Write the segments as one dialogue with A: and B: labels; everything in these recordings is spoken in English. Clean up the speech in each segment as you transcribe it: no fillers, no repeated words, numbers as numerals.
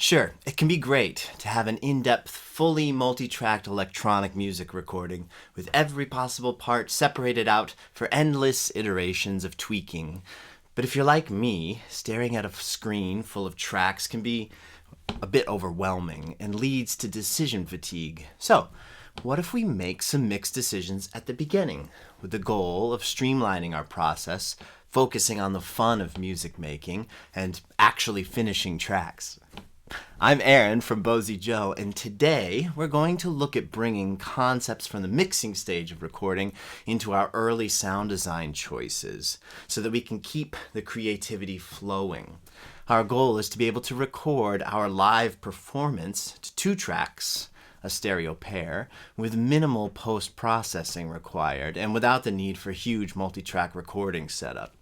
A: Sure, it can be great to have an in-depth, fully multi-tracked electronic music recording with every possible part separated out for endless iterations of tweaking. But if you're like me, staring at a screen full of tracks can be a bit overwhelming and leads to decision fatigue. So, what if we make some mixed decisions at the beginning with the goal of streamlining our process, focusing on the fun of music making, and actually finishing tracks? I'm Aaron from Bosey Joe, and today we're going to look at bringing concepts from the mixing stage of recording into our early sound design choices so that we can keep the creativity flowing. Our goal is to be able to record our live performance to 2 tracks, a stereo pair, with minimal post-processing required and without the need for huge multi-track recording setup.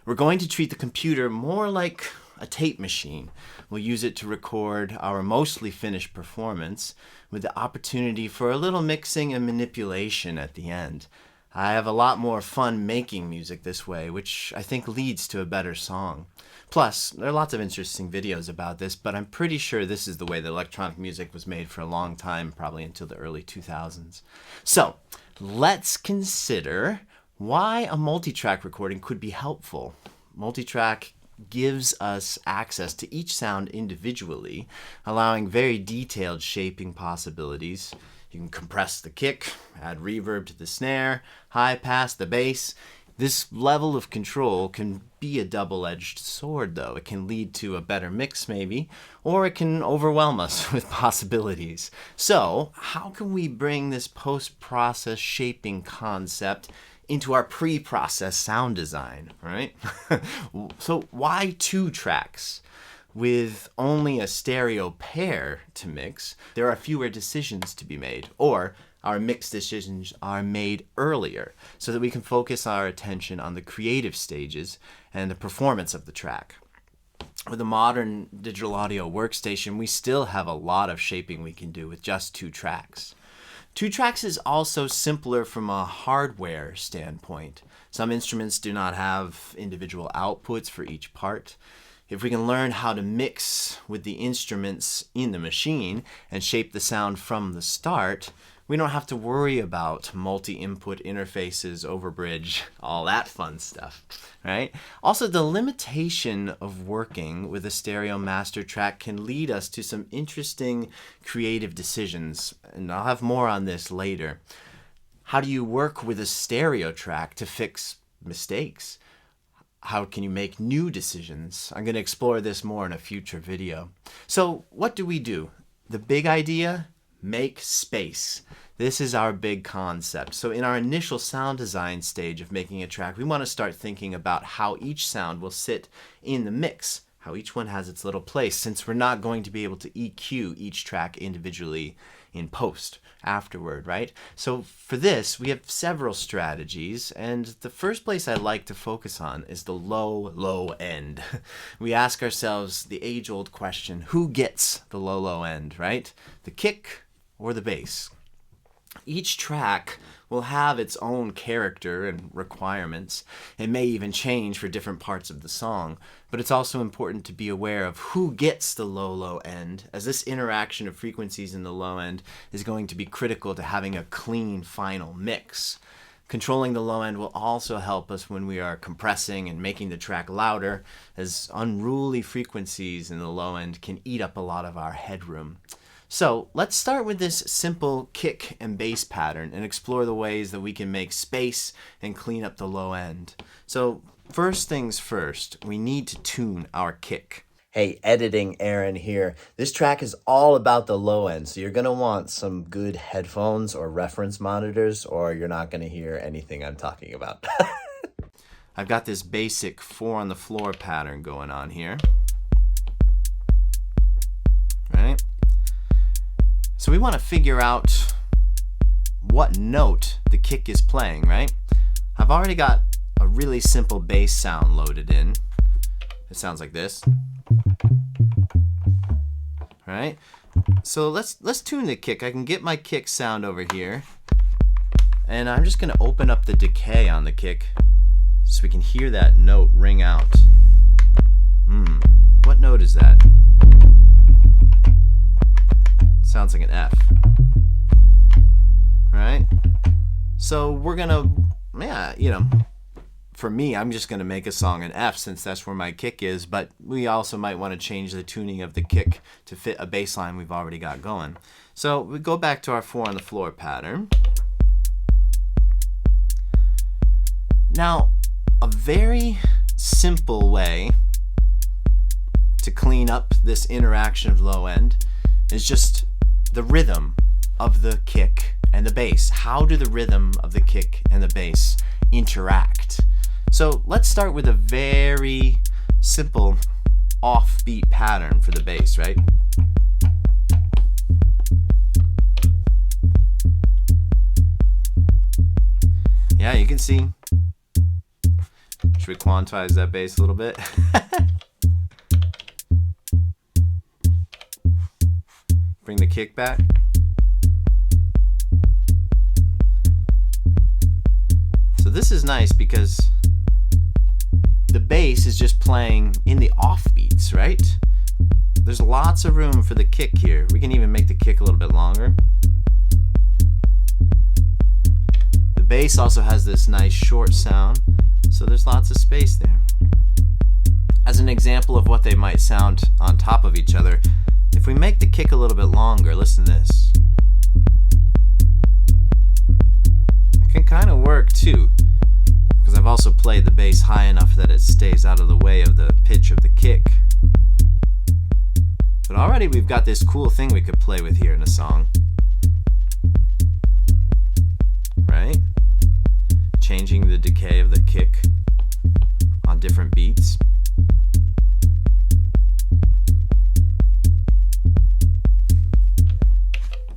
A: We're going to treat the computer more like a tape machine. We'll use it to record our mostly finished performance with the opportunity for a little mixing and manipulation at the end. I have a lot more fun making music this way, which I think leads to a better song. Plus, there are lots of interesting videos about this, but I'm pretty sure this is the way that electronic music was made for a long time, probably until the early 2000s. So, let's consider why a multi-track recording could be helpful. Multi-track gives us access to each sound individually, allowing very detailed shaping possibilities. You can compress the kick, add reverb to the snare, high pass the bass. This level of control can be a double-edged sword, though. It can lead to a better mix, maybe, or it can overwhelm us with possibilities. So, how can we bring this post-process shaping concept into our pre-process sound design, right? So why 2 tracks? With only a stereo pair to mix, there are fewer decisions to be made, or our mix decisions are made earlier so that we can focus our attention on the creative stages and the performance of the track. With a modern digital audio workstation, we still have a lot of shaping we can do with just 2 tracks. 2 tracks is also simpler from a hardware standpoint. Some instruments do not have individual outputs for each part. If we can learn how to mix with the instruments in the machine and shape the sound from the start, we don't have to worry about multi-input interfaces, overbridge, all that fun stuff, right? Also, the limitation of working with a stereo master track can lead us to some interesting creative decisions, and I'll have more on this later. How do you work with a stereo track to fix mistakes? How can you make new decisions? I'm going to explore this more in a future video. So, what do we do? The big idea? Make space. This is our big concept. So in our initial sound design stage of making a track, we want to start thinking about how each sound will sit in the mix, how each one has its little place, since we're not going to be able to EQ each track individually in post afterward, right? So for this, we have several strategies, and the first place I like to focus on is the low end. We ask ourselves the age-old question, who gets the low end, right? The kick or the bass? Each track will have its own character and requirements. It may even change for different parts of the song, but it's also important to be aware of who gets the low end, as this interaction of frequencies in the low end is going to be critical to having a clean final mix. Controlling the low end will also help us when we are compressing and making the track louder, as unruly frequencies in the low end can eat up a lot of our headroom. So let's start with this simple kick and bass pattern and explore the ways that we can make space and clean up the low end. So first things first, we need to tune our kick. Hey, editing Aaron here. This track is all about the low end, so you're going to want some good headphones or reference monitors, or you're not going to hear anything I'm talking about. I've got this basic 4 on the floor pattern going on here. Right? So we want to figure out what note the kick is playing, right? I've already got a really simple bass sound loaded in. It sounds like this. Right? So let's tune the kick. I can get my kick sound over here. And I'm just going to open up the decay on the kick so we can hear that note ring out. What note is that? sounds like an F. Right? So we're gonna, for me, I'm just gonna make a song in F since that's where my kick is, but we also might want to change the tuning of the kick to fit a bass line we've already got going. So we go back to our 4 on the floor pattern. Now, a very simple way to clean up this interaction of low end is just the rhythm of the kick and the bass. How do the rhythm of the kick and the bass interact? So let's start with a very simple offbeat pattern for the bass, right? Yeah, you can see. Should we quantize that bass a little bit? Bring the kick back. So this is nice because the bass is just playing in the offbeats, right? There's lots of room for the kick here. We can even make the kick a little bit longer. The bass also has this nice short sound, so there's lots of space there. As an example of what they might sound on top of each other, if we make the kick a little bit longer, listen to this. It can kind of work too, because I've also played the bass high enough that it stays out of the way of the pitch of the kick. But already we've got this cool thing we could play with here in a song. Right? Changing the decay of the kick on different beats.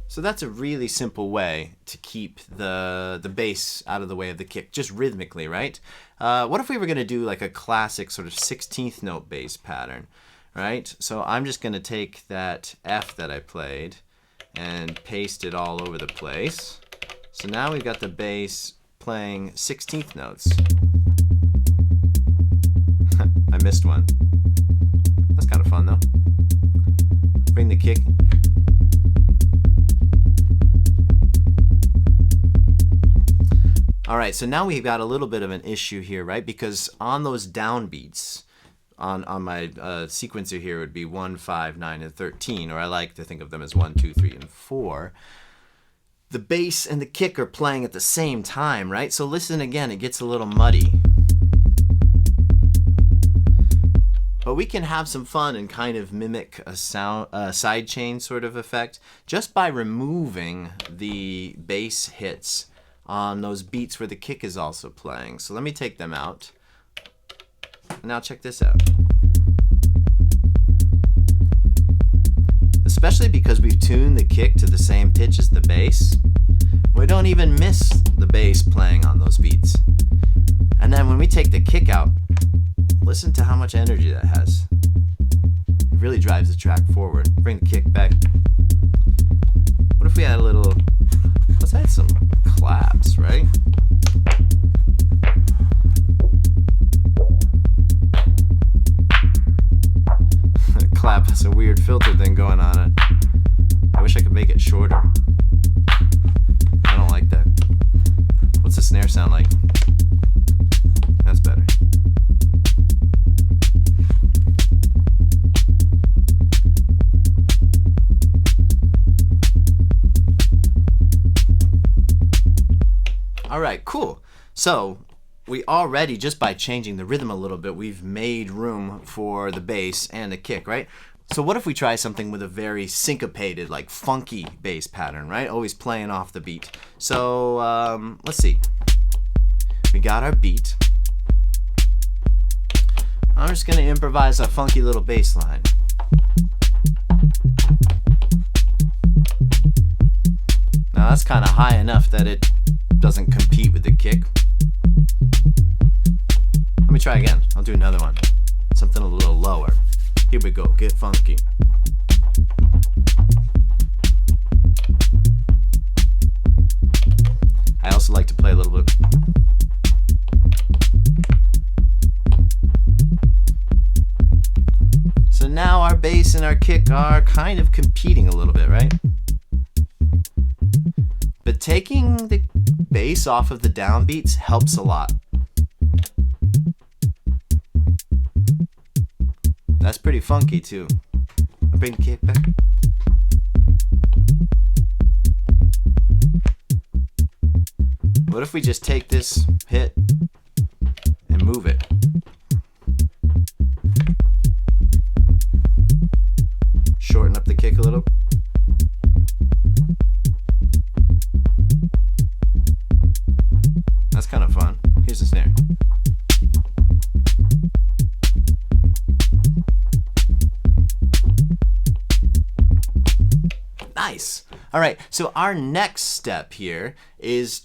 A: So that's a really simple way to keep the bass out of the way of the kick, just rhythmically, right? What if we were going to do like a classic sort of 16th note bass pattern, right? So I'm just going to take that F that I played and paste it all over the place. So now we've got the bass playing 16th notes. I missed one. That's kind of fun though. Bring the kick. All right, so now we've got a little bit of an issue here, right? Because on those downbeats, on my sequencer here would be 1, 5, 9, and 13, or I like to think of them as 1, 2, 3, and 4. The bass and the kick are playing at the same time, right? So listen again, it gets a little muddy. But we can have some fun and kind of mimic a sidechain sort of effect just by removing the bass hits on those beats where the kick is also playing. So let me take them out. Now check this out. Especially because we've tuned the kick to the same pitch as the bass, we don't even miss the bass playing on those beats. And then when we take the kick out, listen to how much energy that has. It really drives the track forward. Bring the kick back. What if we had a little, let's add some claps, right? Clap has a weird filter thing going on it. I wish I could make it shorter. I don't like that. What's the snare sound like? That's better. All right, cool. So we already, just by changing the rhythm a little bit, we've made room for the bass and the kick, right? So what if we try something with a very syncopated, like funky bass pattern, right? Always playing off the beat. So let's see. We got our beat. I'm just gonna improvise a funky little bass line. Now that's kind of high enough that it doesn't compete with the kick. Let me try again. I'll do another one. Something a little lower. Here we go. Get funky. I also like to play a little bit. So now our bass and our kick are kind of competing a little bit, right? But taking the bass off of the downbeats helps a lot. That's pretty funky too. I'll bring the kick back. What if we just take this hit and move it? Shorten up the kick a little. That's kind of fun. Here's the snare. Nice. All right, so our next step here is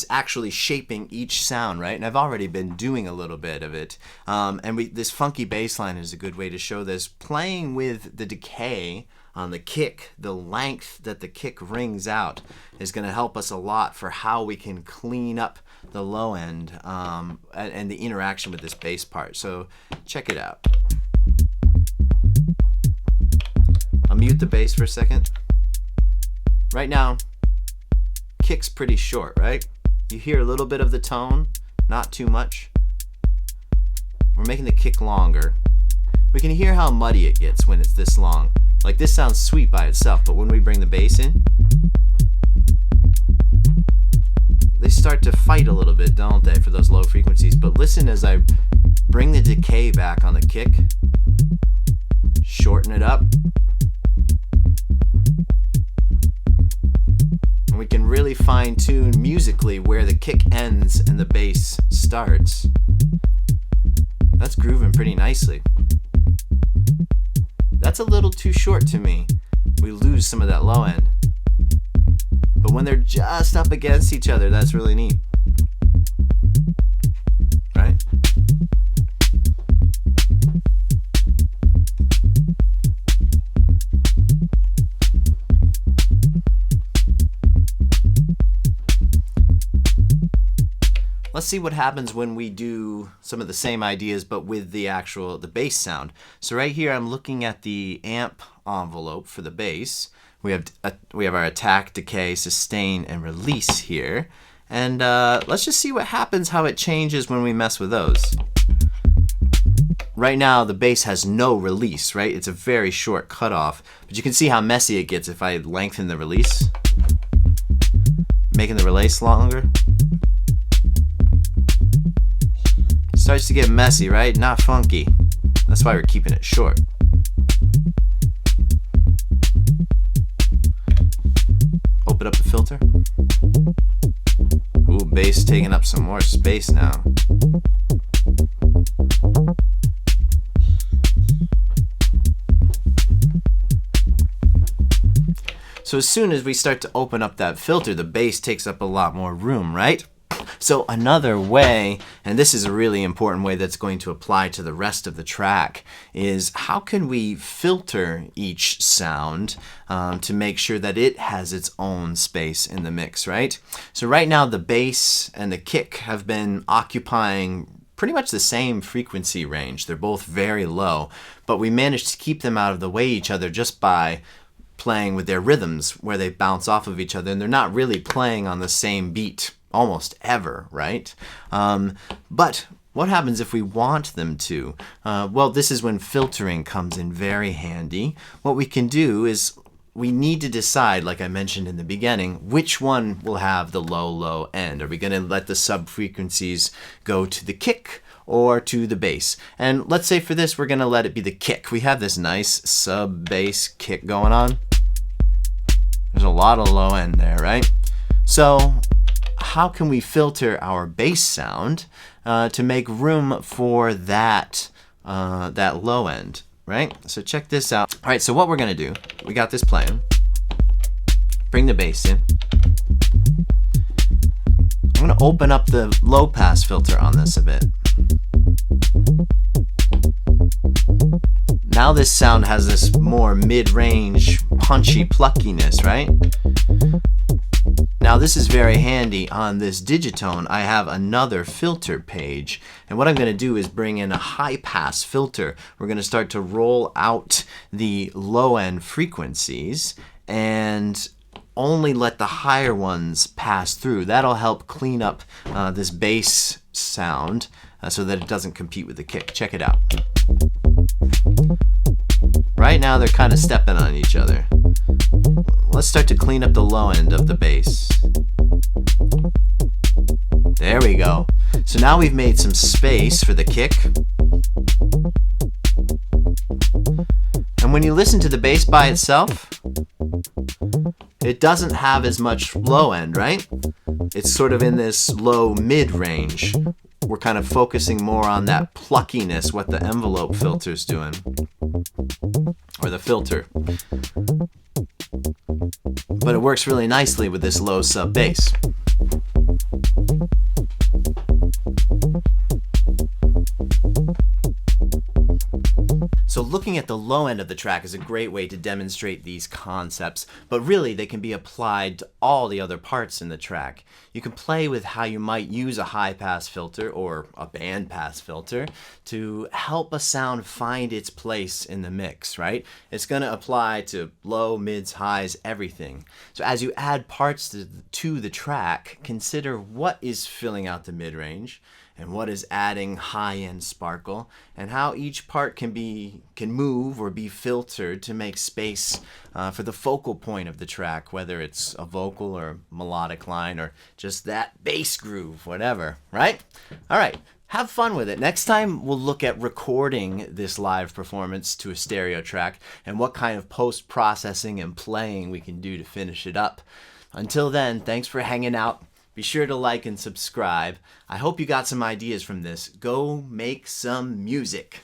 A: actually shaping each sound, right? And I've already been doing a little bit of it. This funky bass line is a good way to show this. Playing with the decay on the kick, the length that the kick rings out is going to help us a lot for how we can clean up the low end and the interaction with this bass part. So check it out. I'll mute the bass for a second. Right now, kick's pretty short, right? You hear a little bit of the tone, not too much. We're making the kick longer. We can hear how muddy it gets when it's this long. Like this sounds sweet by itself, but when we bring the bass in, they start to fight a little bit, don't they, for those low frequencies? But listen as I bring the decay back on the kick, shorten it up. And we can really fine-tune musically where the kick ends and the bass starts. That's grooving pretty nicely. That's a little too short to me. We lose some of that low end. But when they're just up against each other, that's really neat. Right? Let's see what happens when we do some of the same ideas but with the bass sound. So right here I'm looking at the amp envelope for the bass. We have our attack, decay, sustain, and release here. And let's just see what happens, how it changes when we mess with those. Right now the bass has no release, right? It's a very short cutoff. But you can see how messy it gets if I lengthen the release. Making the release longer. Starts to get messy, right? Not funky. That's why we're keeping it short. Open up the filter. Ooh, bass taking up some more space now. So as soon as we start to open up that filter, the bass takes up a lot more room, right? So another way, and this is a really important way that's going to apply to the rest of the track, is how can we filter each sound to make sure that it has its own space in the mix, right? So right now the bass and the kick have been occupying pretty much the same frequency range. They're both very low, but we managed to keep them out of the way each other just by playing with their rhythms where they bounce off of each other, and they're not really playing on the same beat almost ever, right? But what happens if we want them to? Well, this is when filtering comes in very handy. What we can do is we need to decide, like I mentioned in the beginning, which one will have the low end. Are we going to let the sub-frequencies go to the kick or to the bass? And let's say for this, we're going to let it be the kick. We have this nice sub-bass kick going on. There's a lot of low end there, right? So how can we filter our bass sound to make room for that low end, right? So check this out. All right, so what we're gonna do, we got this playing. Bring the bass in. I'm gonna open up the low pass filter on this a bit. Now this sound has this more mid-range, punchy pluckiness, right? Now this is very handy. On this digitone, I have another filter page. And what I'm going to do is bring in a high pass filter. We're going to start to roll out the low end frequencies. And only let the higher ones pass through. That'll help clean up this bass sound so that it doesn't compete with the kick. Check it out. Right now they're kind of stepping on each other. Let's start to clean up the low end of the bass. There we go. So now we've made some space for the kick. And when you listen to the bass by itself, it doesn't have as much low end, right? It's sort of in this low mid range. We're kind of focusing more on that pluckiness, what the envelope filter's doing. Or the filter. But it works really nicely with this low sub bass. So looking at the low end of the track is a great way to demonstrate these concepts, but really they can be applied to all the other parts in the track. You can play with how you might use a high pass filter or a band pass filter to help a sound find its place in the mix, right? It's going to apply to low, mids, highs, everything. So as you add parts to the track, consider what is filling out the mid-range and what is adding high-end sparkle, and how each part can move or be filtered to make space for the focal point of the track, whether it's a vocal or melodic line or just that bass groove, whatever, right? All right, have fun with it. Next time we'll look at recording this live performance to a stereo track and what kind of post-processing and playing we can do to finish it up. Until then, thanks for hanging out. Be sure to like and subscribe. I hope you got some ideas from this. Go make some music.